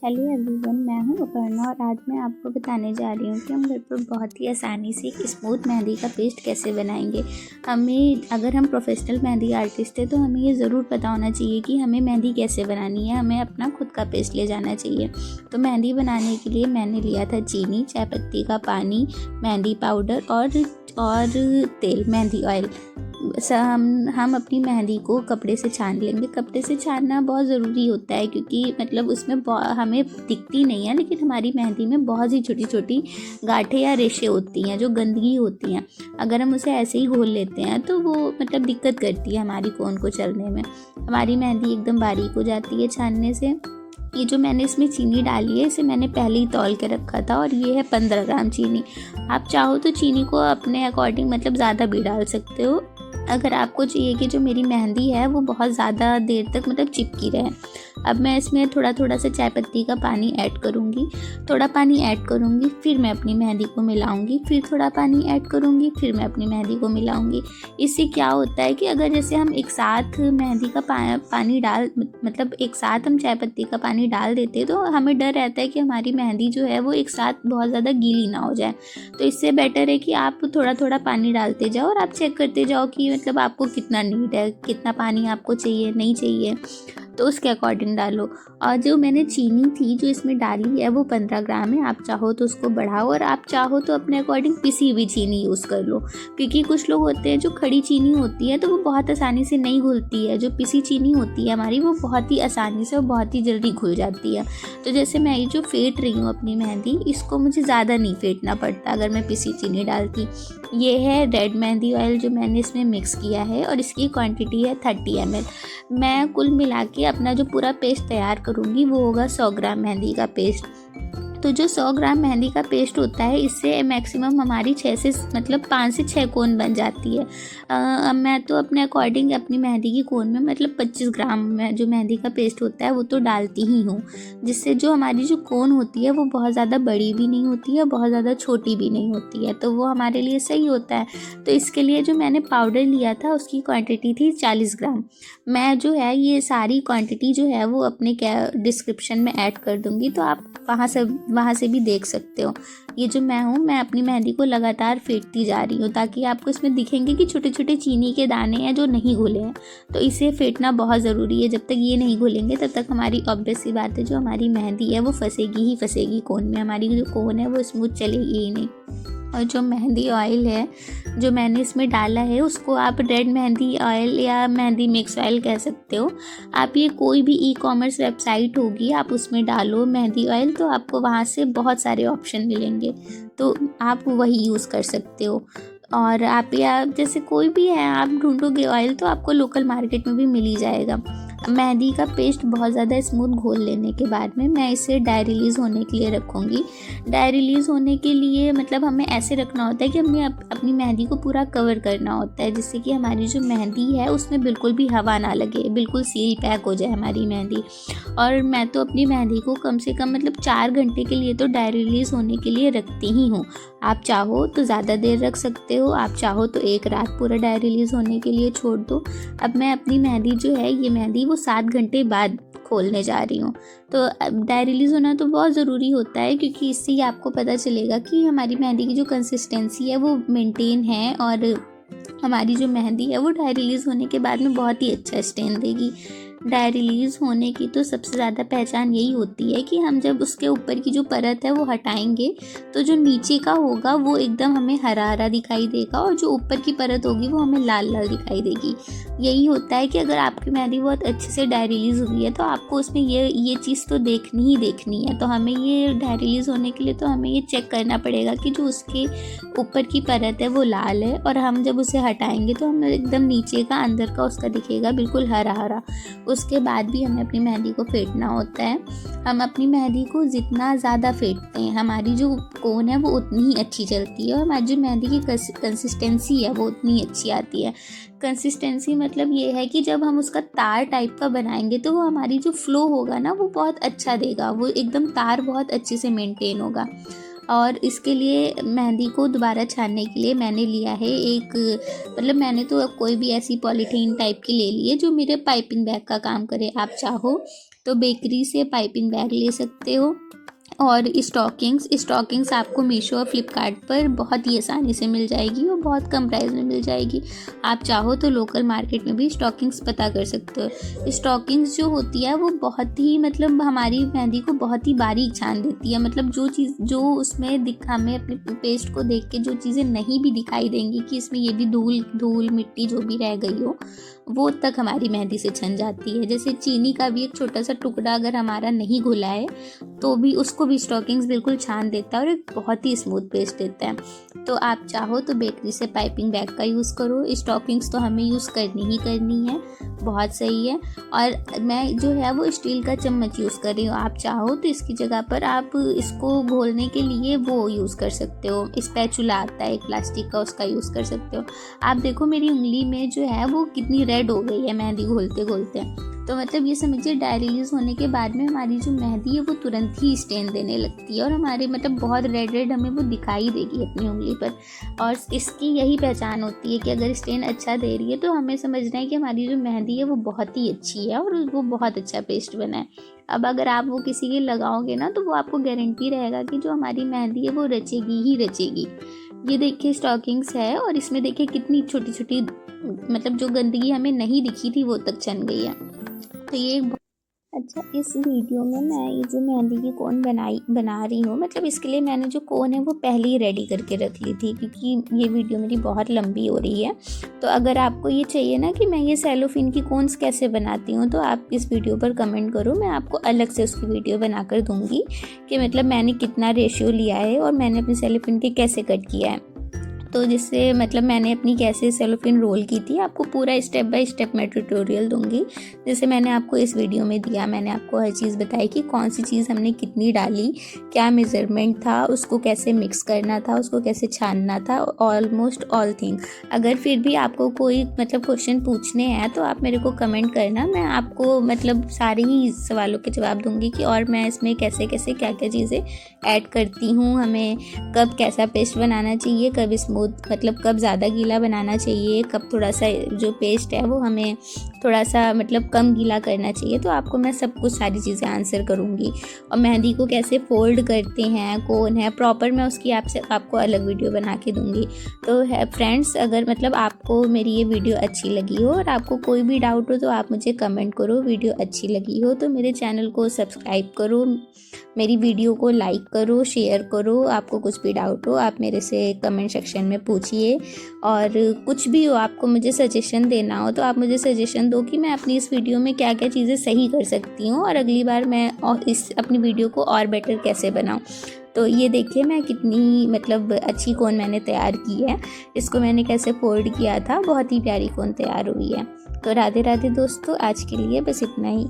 Hello everyone, मैं हूं अपर्णा और आज मैं आपको बताने जा रही हूं कि हम घर पर बहुत ही आसानी से एक स्मूथ मेहंदी का पेस्ट कैसे बनाएंगे। अगर हम प्रोफेशनल मेहंदी आर्टिस्ट हैं तो हमें ये ज़रूर पता होना चाहिए कि हमें मेहंदी कैसे बनानी है। हमें अपना खुद का पेस्ट ले जाना चाहिए। तो मेहंदी बनाने के लिए मैंने लिया था चीनी, चाय पत्ती का पानी, मेहंदी पाउडर और तेल, मेहंदी ऑयल। हम अपनी मेहंदी को कपड़े से छान लेंगे। कपड़े से छानना बहुत ज़रूरी होता है क्योंकि मतलब उसमें हमें दिखती नहीं है, लेकिन हमारी मेहंदी में बहुत सी छोटी छोटी गांठें या रेशे होती हैं जो गंदगी होती हैं। अगर हम उसे ऐसे ही घोल लेते हैं तो वो मतलब दिक्कत करती है हमारी कोन को चलने में। हमारी मेहंदी एकदम बारीक हो जाती है छानने से। ये जो मैंने इसमें चीनी डाली है इसे मैंने पहले ही तौल के रखा था और ये है 15 ग्राम चीनी। आप चाहो तो चीनी को अपने अकॉर्डिंग मतलब ज़्यादा भी डाल सकते हो, अगर आपको चाहिए कि जो मेरी मेहंदी है वो बहुत ज़्यादा देर तक मतलब चिपकी रहे। अब मैं इसमें थोड़ा थोड़ा सा चाय पत्ती का पानी ऐड करूँगी, थोड़ा पानी ऐड करूँगी, फिर मैं अपनी मेहंदी को मिलाऊँगी, फिर थोड़ा पानी ऐड करूँगी, फिर मैं अपनी मेहंदी को मिलाऊँगी। इससे क्या होता है कि अगर जैसे हम एक साथ मेहंदी का पानी डाल मतलब एक साथ हम चाय पत्ती का पानी डाल देते तो हमें डर रहता है कि हमारी मेहंदी जो है वो एक साथ बहुत ज़्यादा गीली ना हो जाए। तो इससे बेटर है कि आप थोड़ा थोड़ा पानी डालते जाओ और आप चेक करते जाओ कि मतलब आपको कितना नीड है, कितना पानी आपको चाहिए, नहीं चाहिए, तो उसके अकॉर्डिंग डालो। और जो मैंने चीनी थी जो इसमें डाली है वो 15 ग्राम है। आप चाहो तो उसको बढ़ाओ और आप चाहो तो अपने अकॉर्डिंग पिसी हुई चीनी यूज़ कर लो, क्योंकि कुछ लोग होते हैं जो खड़ी चीनी होती है तो वो बहुत आसानी से नहीं घुलती है। जो पिसी चीनी होती है हमारी वो बहुत ही आसानी से और बहुत ही जल्दी घुल जाती है। तो जैसे मैं ये जो फेंट रही हूँ अपनी मेहंदी, इसको मुझे ज़्यादा नहीं फेंटना पड़ता अगर मैं पिसी चीनी डालती। ये है रेड मेहंदी ऑयल जो मैंने इसमें मिक्स किया है और इसकी क्वांटिटी है 30 ml। मैं कुल मिला के अपना जो पूरा पेस्ट तैयार करूँगी वो होगा 100 ग्राम मेहंदी का पेस्ट। तो जो 100 ग्राम मेहंदी का पेस्ट होता है इससे मैक्सिमम हमारी 5 से 6 कोन बन जाती है। मैं तो अपने अकॉर्डिंग अपनी मेहंदी की कोन में मतलब 25 ग्राम में जो मेहंदी का पेस्ट होता है वो तो डालती ही हूँ, जिससे जो हमारी जो कोन होती है वो बहुत ज़्यादा बड़ी भी नहीं होती है, बहुत ज़्यादा छोटी भी नहीं होती है, तो वो हमारे लिए सही होता है। तो इसके लिए जो मैंने पाउडर लिया था उसकी क्वान्टिटी थी 40 ग्राम। मैं जो है ये सारी क्वांटिटी जो है वो अपने डिस्क्रिप्शन में ऐड कर दूँगी, तो आप वहाँ से भी देख सकते हो। ये जो मैं अपनी मेहंदी को लगातार फेंटती जा रही हूँ ताकि आपको इसमें दिखेंगे कि छोटे छोटे चीनी के दाने हैं जो नहीं घुले हैं। तो इसे फेंटना बहुत ज़रूरी है। जब तक ये नहीं घुलेंगे तब तक हमारी ऑब्वियस सी बात है जो हमारी मेहंदी है वो फंसेगी ही फंसेगी कोन में, हमारी जो कोन है वो स्मूथ चलेगी ही नहीं। और जो मेहंदी ऑयल है जो मैंने इसमें डाला है उसको आप रेड मेहंदी ऑयल या मेहंदी मिक्स ऑयल कह सकते हो। आप ये कोई भी ई-कॉमर्स वेबसाइट होगी आप उसमें डालो मेहंदी ऑयल तो आपको वहाँ से बहुत सारे ऑप्शन मिलेंगे, तो आप वही यूज़ कर सकते हो। और आप या जैसे कोई भी है आप ढूंढोगे ऑयल तो आपको लोकल मार्केट में भी मिल ही जाएगा। मेहंदी का पेस्ट बहुत ज़्यादा स्मूथ घोल लेने के बाद में मैं इसे ड्राई रिलीज़ होने के लिए रखूँगी। ड्राई रिलीज़ होने के लिए मतलब हमें ऐसे रखना होता है कि हमें अपनी मेहंदी को पूरा कवर करना होता है, जिससे कि हमारी जो मेहंदी है उसमें बिल्कुल भी हवा ना लगे, बिल्कुल सील पैक हो जाए हमारी मेहंदी। और मैं तो अपनी मेहंदी को कम से कम मतलब 4 घंटे के लिए तो ड्राई रिलीज़ होने के लिए रखती ही हूँ। आप चाहो तो ज़्यादा देर रख सकते हो, आप चाहो तो एक रात पूरा ड्राई रिलीज़ होने के लिए छोड़ दो। अब मैं अपनी मेहंदी जो है ये मेहंदी वो 7 घंटे बाद खोलने जा रही हूँ। तो ड्राई रिलीज़ होना तो बहुत ज़रूरी होता है क्योंकि इससे ही आपको पता चलेगा कि हमारी मेहंदी की जो कंसिस्टेंसी है वो मेंटेन है और हमारी जो मेहंदी है वो ड्राई रिलीज़ होने के बाद में बहुत ही अच्छा स्टेन देगी। ड्राई रिलीज़ होने की तो सबसे ज़्यादा पहचान यही होती है कि हम जब उसके ऊपर की जो परत है वो हटाएंगे तो जो नीचे का होगा वो एकदम हमें हरा हरा दिखाई देगा और जो ऊपर की परत होगी वो हमें लाल लाल दिखाई देगी। यही होता है कि अगर आपकी मेहंदी बहुत अच्छे से ड्राई रिलीज़ हुई है तो आपको उसमें ये चीज़ तो देखनी ही देखनी है। तो हमें ये ड्राई रिलीज़ होने के लिए तो हमें ये चेक करना पड़ेगा कि जो उसके ऊपर की परत है वो लाल है और हम जब उसे हटाएंगे तो हमें एकदम नीचे का अंदर का उसका दिखेगा बिल्कुल हरा हरा। उसके बाद भी हमें अपनी मेहंदी को फेंटना होता है। हम अपनी मेहंदी को जितना ज़्यादा फेंटते हैं हमारी जो कोन है वो उतनी ही अच्छी चलती है और हमारी जो मेहंदी की कंसिस्टेंसी है वो उतनी अच्छी आती है। कंसिस्टेंसी मतलब ये है कि जब हम उसका तार टाइप का बनाएंगे तो वो हमारी जो फ्लो होगा ना वो बहुत अच्छा देगा, वो एकदम तार बहुत अच्छे से मेंटेन होगा। और इसके लिए मेहंदी को दोबारा छानने के लिए मैंने लिया है एक, मतलब मैंने तो अब कोई भी ऐसी पॉलीथीन टाइप की ले ली है जो मेरे पाइपिंग बैग का काम करे। आप चाहो तो बेकरी से पाइपिंग बैग ले सकते हो। और स्टॉकिंग्स आपको मीशो और फ्लिपकार्ट पर बहुत ही आसानी से मिल जाएगी और बहुत कम प्राइस में मिल जाएगी। आप चाहो तो लोकल मार्केट में भी स्टॉकिंग्स पता कर सकते हो। स्टॉकिंग्स जो होती है वो बहुत ही मतलब हमारी मेहंदी को बहुत ही बारीक छान देती है। मतलब जो उसमें हमें अपने पेस्ट को देख के जो चीज़ें नहीं भी दिखाई देंगी कि इसमें ये भी धूल मिट्टी जो भी रह गई हो, वो तक हमारी मेहंदी से छन जाती है। जैसे चीनी का भी एक छोटा सा टुकड़ा अगर हमारा नहीं घुला है तो भी उसको भी स्टॉकिंग्स बिल्कुल छान देता है और एक बहुत ही स्मूथ पेस्ट देता है। तो आप चाहो तो बेकरी से पाइपिंग बैग का यूज़ करो। स्टॉकिंग्स तो हमें यूज़ करनी है, बहुत सही है। और मैं जो है वो स्टील का चम्मच यूज़ कर रही हूँ। आप चाहो तो इसकी जगह पर आप इसको घोलने के लिए वो यूज़ कर सकते हो, स्पैचुला आता है एक प्लास्टिक का, उसका यूज़ कर सकते हो। आप देखो मेरी उंगली में जो है वो कितनी रेड हो गई है मेहंदी घोलते घोलते। तो मतलब ये समझिए ड्राई यूज़ होने के बाद में हमारी जो मेहंदी है वो तुरंत ही स्टेन देने लगती है और हमारे मतलब बहुत रेड हमें वो दिखाई देगी अपनी उंगली पर। और इसकी यही पहचान होती है कि अगर स्टेन अच्छा दे रही है तो हमें समझना है कि हमारी जो मेहंदी है वो बहुत ही अच्छी है और वो बहुत अच्छा पेस्ट बना है। अब अगर आप वो किसी के लगाओगे ना तो वो आपको गारंटी रहेगा कि जो हमारी मेहंदी है वो रचेगी ही रचेगी। ये देखिए स्टॉकिंग्स है और इसमें देखिए कितनी छोटी छोटी मतलब जो गंदगी हमें नहीं दिखी थी वो तक छन गई है। तो ये अच्छा, इस वीडियो में मैं ये जो मेहंदी की कोन बना रही हूँ, मतलब इसके लिए मैंने जो कोन है वो पहले ही रेडी करके रख ली थी क्योंकि ये वीडियो मेरी बहुत लंबी हो रही है। तो अगर आपको ये चाहिए ना कि मैं ये सेलोफिन की कोन्स कैसे बनाती हूँ तो आप इस वीडियो पर कमेंट करो, मैं आपको अलग से उसकी वीडियो बनाकर दूँगी कि मतलब मैंने कितना रेशियो लिया है और मैंने अपनी सेलोफिन के कैसे कट किया है। तो जिससे मतलब मैंने अपनी कैसे सेलोफिन रोल की थी, आपको पूरा स्टेप बाय स्टेप मैं ट्यूटोरियल दूंगी जैसे मैंने आपको इस वीडियो में दिया। मैंने आपको हर चीज़ बताई कि कौन सी चीज़ हमने कितनी डाली, क्या मेज़रमेंट था, उसको कैसे मिक्स करना था, उसको कैसे छानना था, ऑलमोस्ट ऑल थिंग। अगर फिर भी आपको कोई मतलब क्वेश्चन पूछने हैं तो आप मेरे को कमेंट करना, मैं आपको मतलब सारे ही सवालों के जवाब दूंगी कि और मैं इसमें कैसे कैसे क्या क्या चीज़ें ऐड करती हूँ, हमें कब कैसा पेस्ट बनाना चाहिए, कब स्मूथ मतलब कब ज़्यादा गीला बनाना चाहिए, कब थोड़ा सा जो पेस्ट है वो हमें थोड़ा सा मतलब कम गीला करना चाहिए। तो आपको मैं सब कुछ सारी चीज़ें आंसर करूँगी। और मेहंदी को कैसे फोल्ड करते हैं, कौन है प्रॉपर, मैं उसकी आपको अलग वीडियो बना के दूँगी। तो है फ्रेंड्स, अगर मतलब आपको मेरी ये वीडियो अच्छी लगी हो और आपको कोई भी डाउट हो तो आप मुझे कमेंट करो। वीडियो अच्छी लगी हो तो मेरे चैनल को सब्सक्राइब करो, मेरी वीडियो को लाइक करो, शेयर करो। आपको कुछ भी डाउट हो आप मेरे से कमेंट सेक्शन में पूछिए। और कुछ भी हो, आपको मुझे सजेशन देना हो तो आप मुझे सजेशन दो कि मैं अपनी इस वीडियो में क्या क्या चीज़ें सही कर सकती हूँ और अगली बार मैं और इस अपनी वीडियो को और बेटर कैसे बनाऊँ। तो ये देखिए मैं कितनी मतलब अच्छी कोन मैंने तैयार की है, इसको मैंने कैसे फोल्ड किया था, बहुत ही प्यारी कोन तैयार हुई है। तो राधे राधे दोस्तों, आज के लिए बस इतना ही।